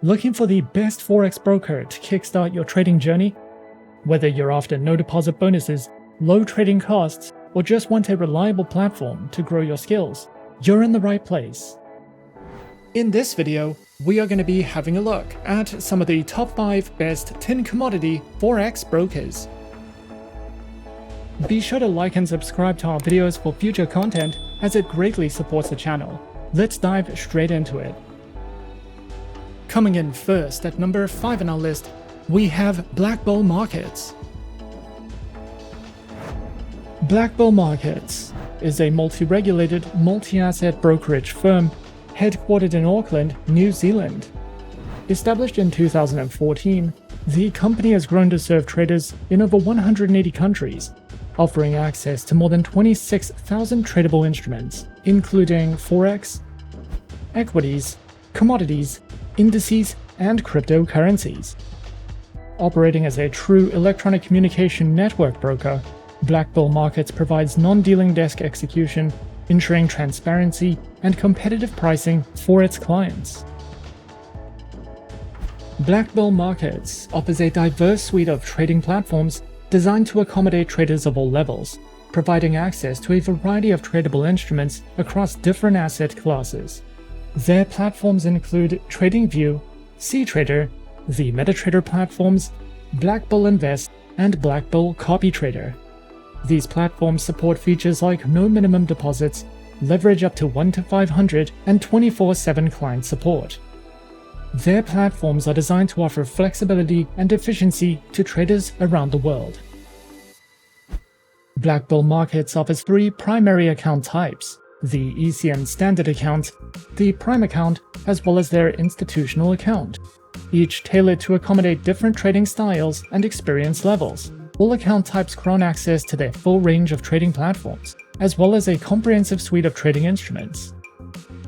Looking for the best Forex broker to kickstart your trading journey? Whether you're after no deposit bonuses, low trading costs, or just want a reliable platform to grow your skills, you're in the right place. In this video, we are going to be having a look at some of the top 5 best Tin Commodity Forex brokers. Be sure to like and subscribe to our videos for future content, as it greatly supports the channel. Let's dive straight into it. Coming in first at number 5 on our list, we have Blackbull Markets. Blackbull Markets is a multi-regulated, multi-asset brokerage firm headquartered in Auckland, New Zealand. Established in 2014, the company has grown to serve traders in over 180 countries, offering access to more than 26,000 tradable instruments, including Forex, equities, commodities, indices, and cryptocurrencies. Operating as a true electronic communication network broker, Blackbull Markets provides non-dealing desk execution, ensuring transparency and competitive pricing for its clients. Blackbull Markets offers a diverse suite of trading platforms designed to accommodate traders of all levels, providing access to a variety of tradable instruments across different asset classes. Their platforms include TradingView, CTrader, the MetaTrader platforms, Blackbull Invest, and Blackbull CopyTrader. These platforms support features like no minimum deposits, leverage up to 1 to 500, and 24/7 client support. Their platforms are designed to offer flexibility and efficiency to traders around the world. Blackbull Markets offers 3 primary account types: the ECN Standard Account, the Prime Account, as well as their Institutional Account, each tailored to accommodate different trading styles and experience levels. All account types grant access to their full range of trading platforms, as well as a comprehensive suite of trading instruments.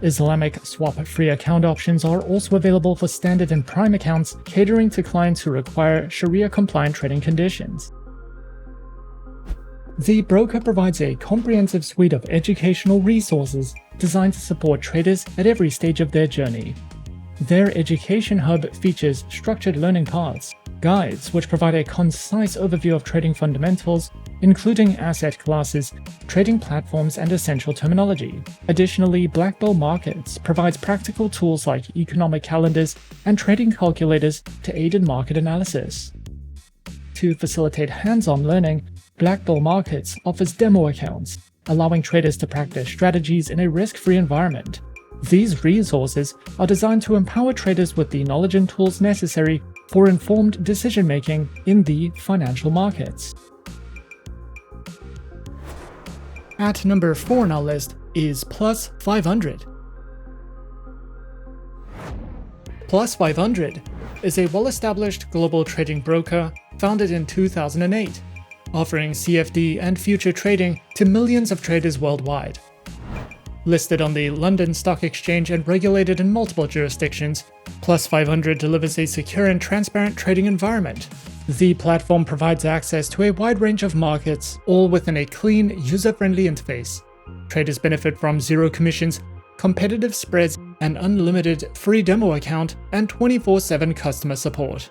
Islamic swap-free account options are also available for Standard and Prime accounts, catering to clients who require Sharia-compliant trading conditions. The broker provides a comprehensive suite of educational resources designed to support traders at every stage of their journey. Their education hub features structured learning paths, guides which provide a concise overview of trading fundamentals, including asset classes, trading platforms, and essential terminology. Additionally, Blackbull Markets provides practical tools like economic calendars and trading calculators to aid in market analysis. To facilitate hands-on learning, Blackbull Markets offers demo accounts, allowing traders to practice strategies in a risk-free environment. These resources are designed to empower traders with the knowledge and tools necessary for informed decision-making in the financial markets. At number 4 on our list is Plus 500. Plus 500 is a well-established global trading broker founded in 2008, offering CFD and future trading to millions of traders worldwide. Listed on the London Stock Exchange and regulated in multiple jurisdictions, Plus 500 delivers a secure and transparent trading environment. The platform provides access to a wide range of markets, all within a clean, user-friendly interface. Traders benefit from zero commissions, competitive spreads, an unlimited free demo account, and 24/7 customer support.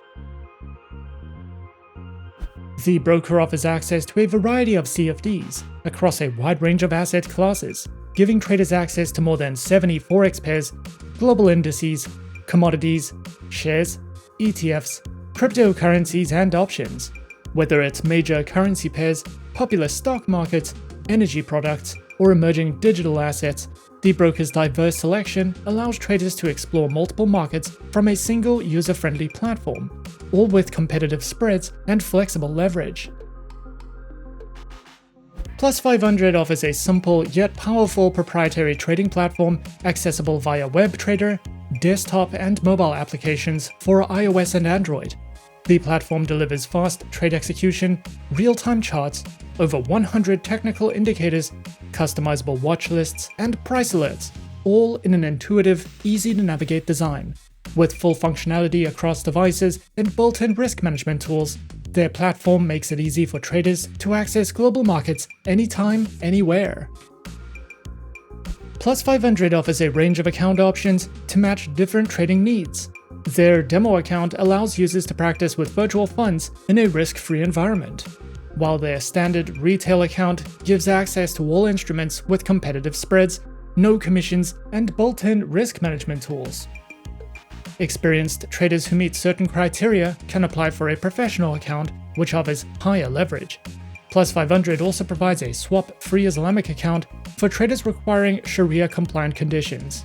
The broker offers access to a variety of CFDs across a wide range of asset classes, giving traders access to more than 70 Forex pairs, global indices, commodities, shares, ETFs, cryptocurrencies, and options. Whether it's major currency pairs, popular stock markets, energy products, or emerging digital assets, the broker's diverse selection allows traders to explore multiple markets from a single user-friendly platform, all with competitive spreads and flexible leverage. Plus 500 offers a simple yet powerful proprietary trading platform accessible via WebTrader, desktop and mobile applications for iOS and Android. The platform delivers fast trade execution, real-time charts, over 100 technical indicators, customizable watch lists, and price alerts, all in an intuitive, easy-to-navigate design. With full functionality across devices and built-in risk management tools, their platform makes it easy for traders to access global markets anytime, anywhere. Plus 500 offers a range of account options to match different trading needs. Their demo account allows users to practice with virtual funds in a risk-free environment, while their standard retail account gives access to all instruments with competitive spreads, no commissions, and built-in risk management tools. Experienced traders who meet certain criteria can apply for a professional account, which offers higher leverage. Plus 500 also provides a swap-free Islamic account for traders requiring Sharia-compliant conditions.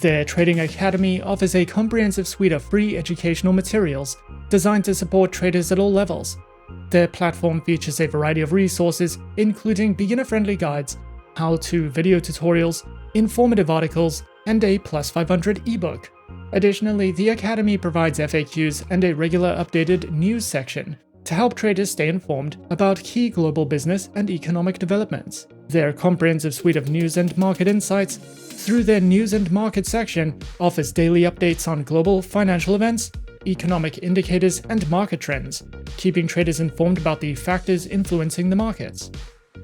Their Trading Academy offers a comprehensive suite of free educational materials designed to support traders at all levels. Their platform features a variety of resources, including beginner-friendly guides, how-to video tutorials, informative articles, and a Plus 500 ebook. Additionally, the Academy provides FAQs and a regular updated news section to help traders stay informed about key global business and economic developments. Their comprehensive suite of news and market insights through their News and Market section offers daily updates on global financial events, economic indicators, and market trends, keeping traders informed about the factors influencing the markets.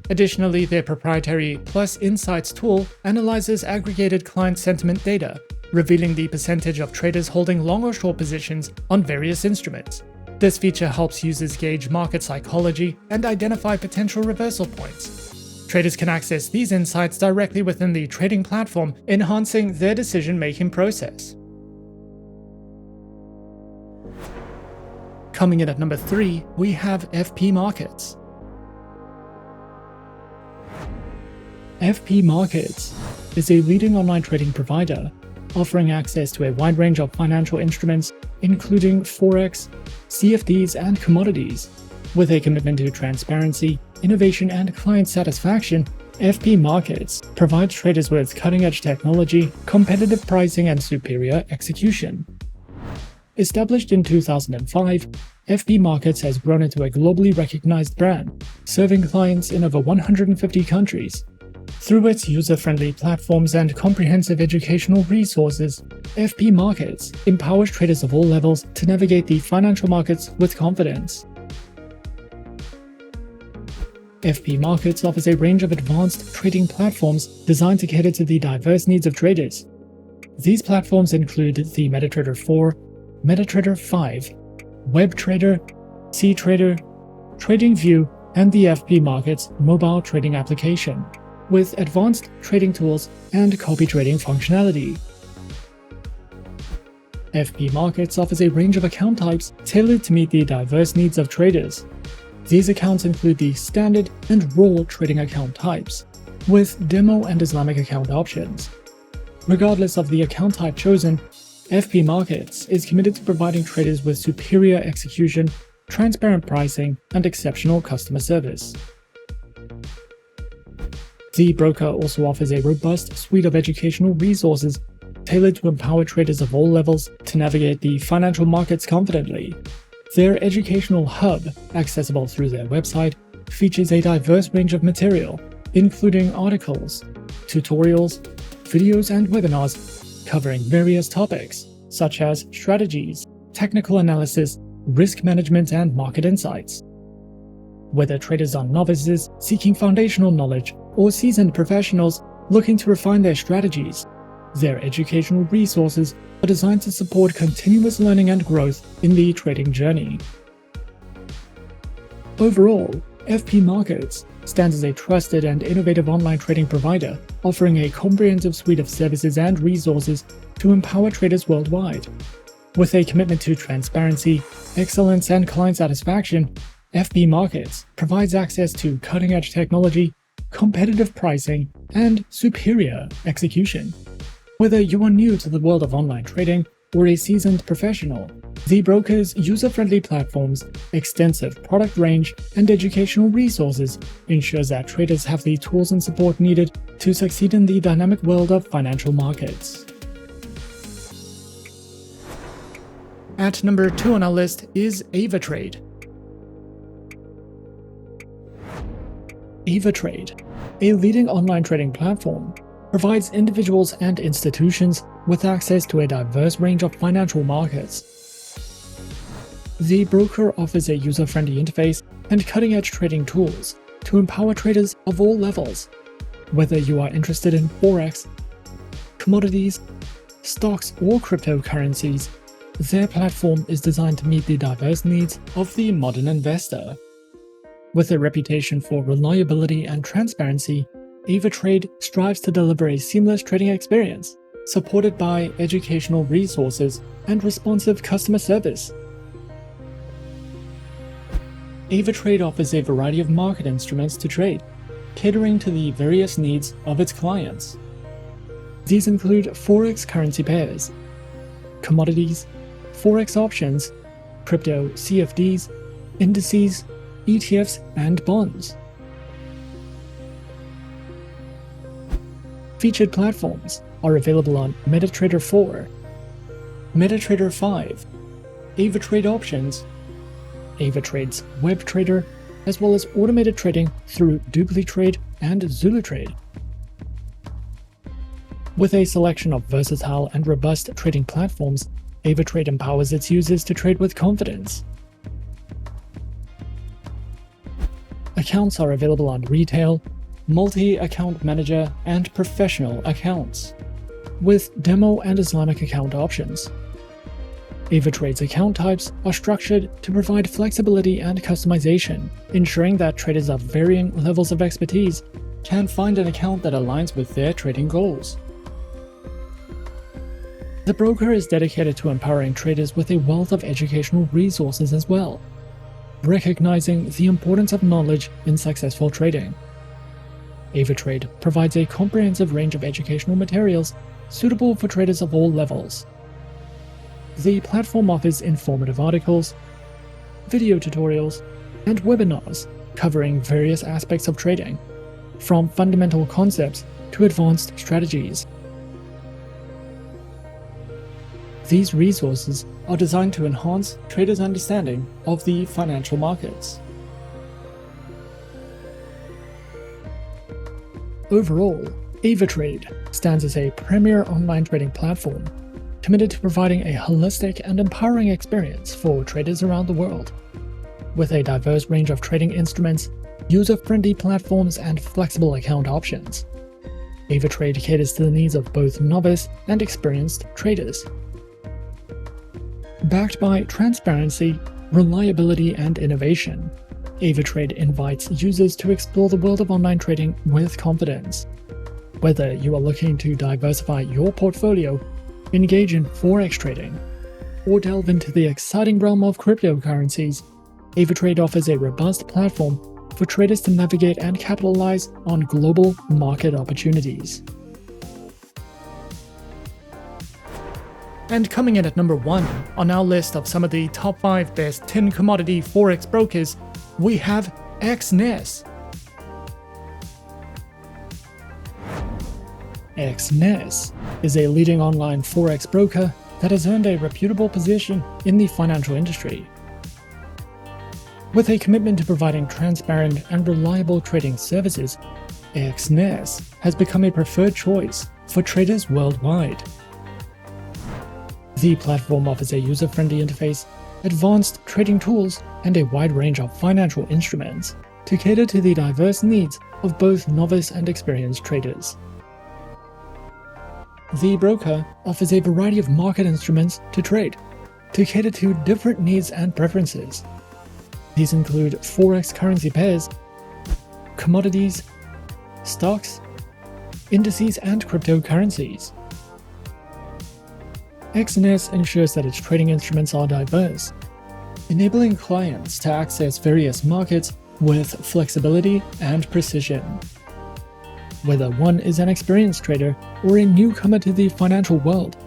Additionally, their proprietary Plus Insights tool analyzes aggregated client sentiment data, revealing the percentage of traders holding long or short positions on various instruments. This feature helps users gauge market psychology and identify potential reversal points. Traders can access these insights directly within the trading platform, enhancing their decision-making process. Coming in at number 3, we have FP Markets. FP Markets is a leading online trading provider, offering access to a wide range of financial instruments, including Forex, CFDs, and commodities. With a commitment to transparency, innovation, and client satisfaction, FP Markets provides traders with cutting-edge technology, competitive pricing, and superior execution. Established in 2005, FP Markets has grown into a globally recognized brand, serving clients in over 150 countries. Through its user-friendly platforms and comprehensive educational resources, FP Markets empowers traders of all levels to navigate the financial markets with confidence. FP Markets offers a range of advanced trading platforms designed to cater to the diverse needs of traders. These platforms include the MetaTrader 4, MetaTrader 5, WebTrader, CTrader, TradingView, and the FP Markets mobile trading application, with advanced trading tools and copy trading functionality. FP Markets offers a range of account types tailored to meet the diverse needs of traders. These accounts include the standard and raw trading account types, with demo and Islamic account options. Regardless of the account type chosen, FP Markets is committed to providing traders with superior execution, transparent pricing, and exceptional customer service. The broker also offers a robust suite of educational resources tailored to empower traders of all levels to navigate the financial markets confidently. Their educational hub, accessible through their website, features a diverse range of material, including articles, tutorials, videos, and webinars covering various topics, such as strategies, technical analysis, risk management, and market insights. Whether traders are novices seeking foundational knowledge or seasoned professionals looking to refine their strategies, their educational resources are designed to support continuous learning and growth in the trading journey. Overall, FP Markets stands as a trusted and innovative online trading provider, offering a comprehensive suite of services and resources to empower traders worldwide. With a commitment to transparency, excellence, and client satisfaction, FP Markets provides access to cutting-edge technology, competitive pricing, and superior execution. Whether you are new to the world of online trading or a seasoned professional, the broker's user-friendly platforms, extensive product range, and educational resources ensures that traders have the tools and support needed to succeed in the dynamic world of financial markets. At number 2 on our list is Avatrade. Avatrade, a leading online trading platform, provides individuals and institutions with access to a diverse range of financial markets. The broker offers a user-friendly interface and cutting-edge trading tools to empower traders of all levels. Whether you are interested in Forex, commodities, stocks, or cryptocurrencies, their platform is designed to meet the diverse needs of the modern investor. With a reputation for reliability and transparency, Avatrade strives to deliver a seamless trading experience, supported by educational resources and responsive customer service. Avatrade offers a variety of market instruments to trade, catering to the various needs of its clients. These include Forex currency pairs, commodities, Forex options, crypto CFDs, indices, ETFs, and bonds. Featured platforms are available on MetaTrader 4, MetaTrader 5, Avatrade Options, Avatrade's Web Trader, as well as automated trading through DupliTrade and ZuluTrade. With a selection of versatile and robust trading platforms, Avatrade empowers its users to trade with confidence. Accounts are available on retail, multi-account manager, and professional accounts, with demo and Islamic account options. Avatrade's account types are structured to provide flexibility and customization, ensuring that traders of varying levels of expertise can find an account that aligns with their trading goals. The broker is dedicated to empowering traders with a wealth of educational resources as well, recognizing the importance of knowledge in successful trading. Avatrade provides a comprehensive range of educational materials suitable for traders of all levels. The platform offers informative articles, video tutorials, and webinars covering various aspects of trading, from fundamental concepts to advanced strategies. These resources are designed to enhance traders' understanding of the financial markets. Overall, Avatrade stands as a premier online trading platform committed to providing a holistic and empowering experience for traders around the world. With a diverse range of trading instruments, user-friendly platforms, and flexible account options, Avatrade caters to the needs of both novice and experienced traders. Backed by transparency, reliability, and innovation, Avatrade invites users to explore the world of online trading with confidence. Whether you are looking to diversify your portfolio, engage in Forex trading, or delve into the exciting realm of cryptocurrencies, Avatrade offers a robust platform for traders to navigate and capitalize on global market opportunities. And coming in at number 1 on our list of some of the top 5 best tin commodity Forex brokers, we have Exness. Exness is a leading online Forex broker that has earned a reputable position in the financial industry. With a commitment to providing transparent and reliable trading services, Exness has become a preferred choice for traders worldwide. The platform offers a user-friendly interface, advanced trading tools, and a wide range of financial instruments to cater to the diverse needs of both novice and experienced traders. The broker offers a variety of market instruments to trade, to cater to different needs and preferences. These include Forex currency pairs, commodities, stocks, indices, and cryptocurrencies. Exness ensures that its trading instruments are diverse, enabling clients to access various markets with flexibility and precision. Whether one is an experienced trader or a newcomer to the financial world,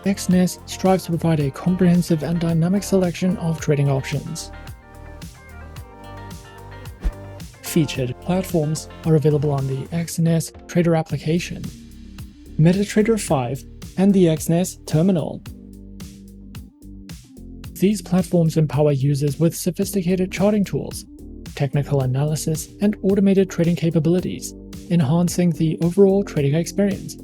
Exness strives to provide a comprehensive and dynamic selection of trading options. Featured platforms are available on the Exness Trader application, MetaTrader 5, and the Exness terminal. These platforms empower users with sophisticated charting tools, technical analysis, and automated trading capabilities, enhancing the overall trading experience.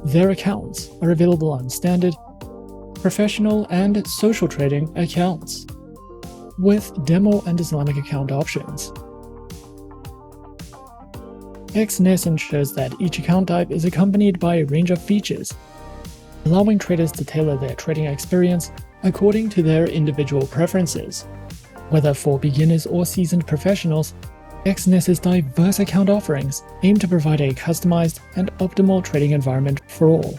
Their accounts are available on standard, professional, and social trading accounts, with demo and Islamic account options. Exness ensures that each account type is accompanied by a range of features, allowing traders to tailor their trading experience according to their individual preferences. Whether for beginners or seasoned professionals, Exness's diverse account offerings aim to provide a customized and optimal trading environment for all.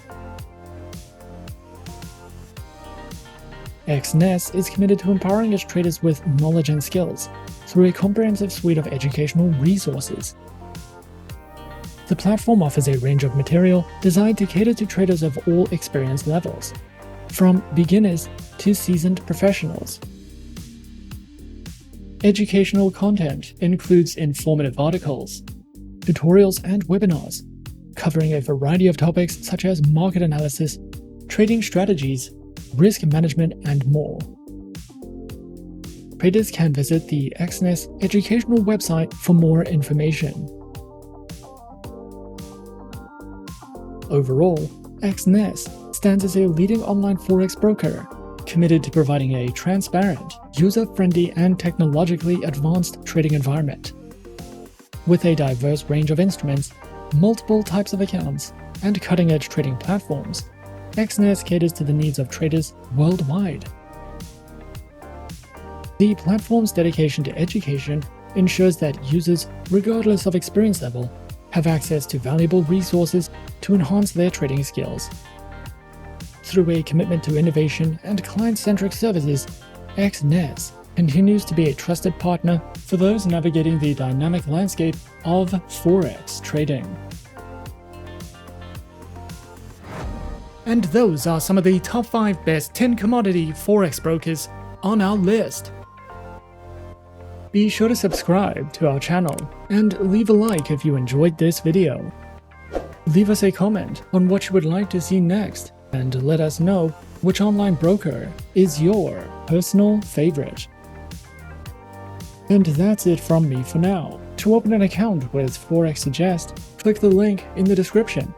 Exness is committed to empowering its traders with knowledge and skills through a comprehensive suite of educational resources. The platform offers a range of material designed to cater to traders of all experience levels, from beginners to seasoned professionals. Educational content includes informative articles, tutorials, and webinars, covering a variety of topics such as market analysis, trading strategies, risk management, and more. Traders can visit the Exness educational website for more information. Overall, Exness stands as a leading online forex broker, committed to providing a transparent, user-friendly, and technologically advanced trading environment. With a diverse range of instruments, multiple types of accounts, and cutting-edge trading platforms, Exness caters to the needs of traders worldwide. The platform's dedication to education ensures that users, regardless of experience level, have access to valuable resources to enhance their trading skills. Through a commitment to innovation and client-centric services, Exness continues to be a trusted partner for those navigating the dynamic landscape of forex trading. And those are some of the top 5 best Tin Commodity Forex brokers on our list. Be sure to subscribe to our channel and leave a like if you enjoyed this video. Leave us a comment on what you would like to see next, and let us know which online broker is your personal favorite. And that's it from me for now. To open an account with Forexsuggest, click the link in the description.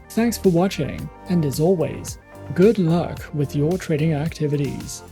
Thanks for watching, and as always, good luck with your trading activities.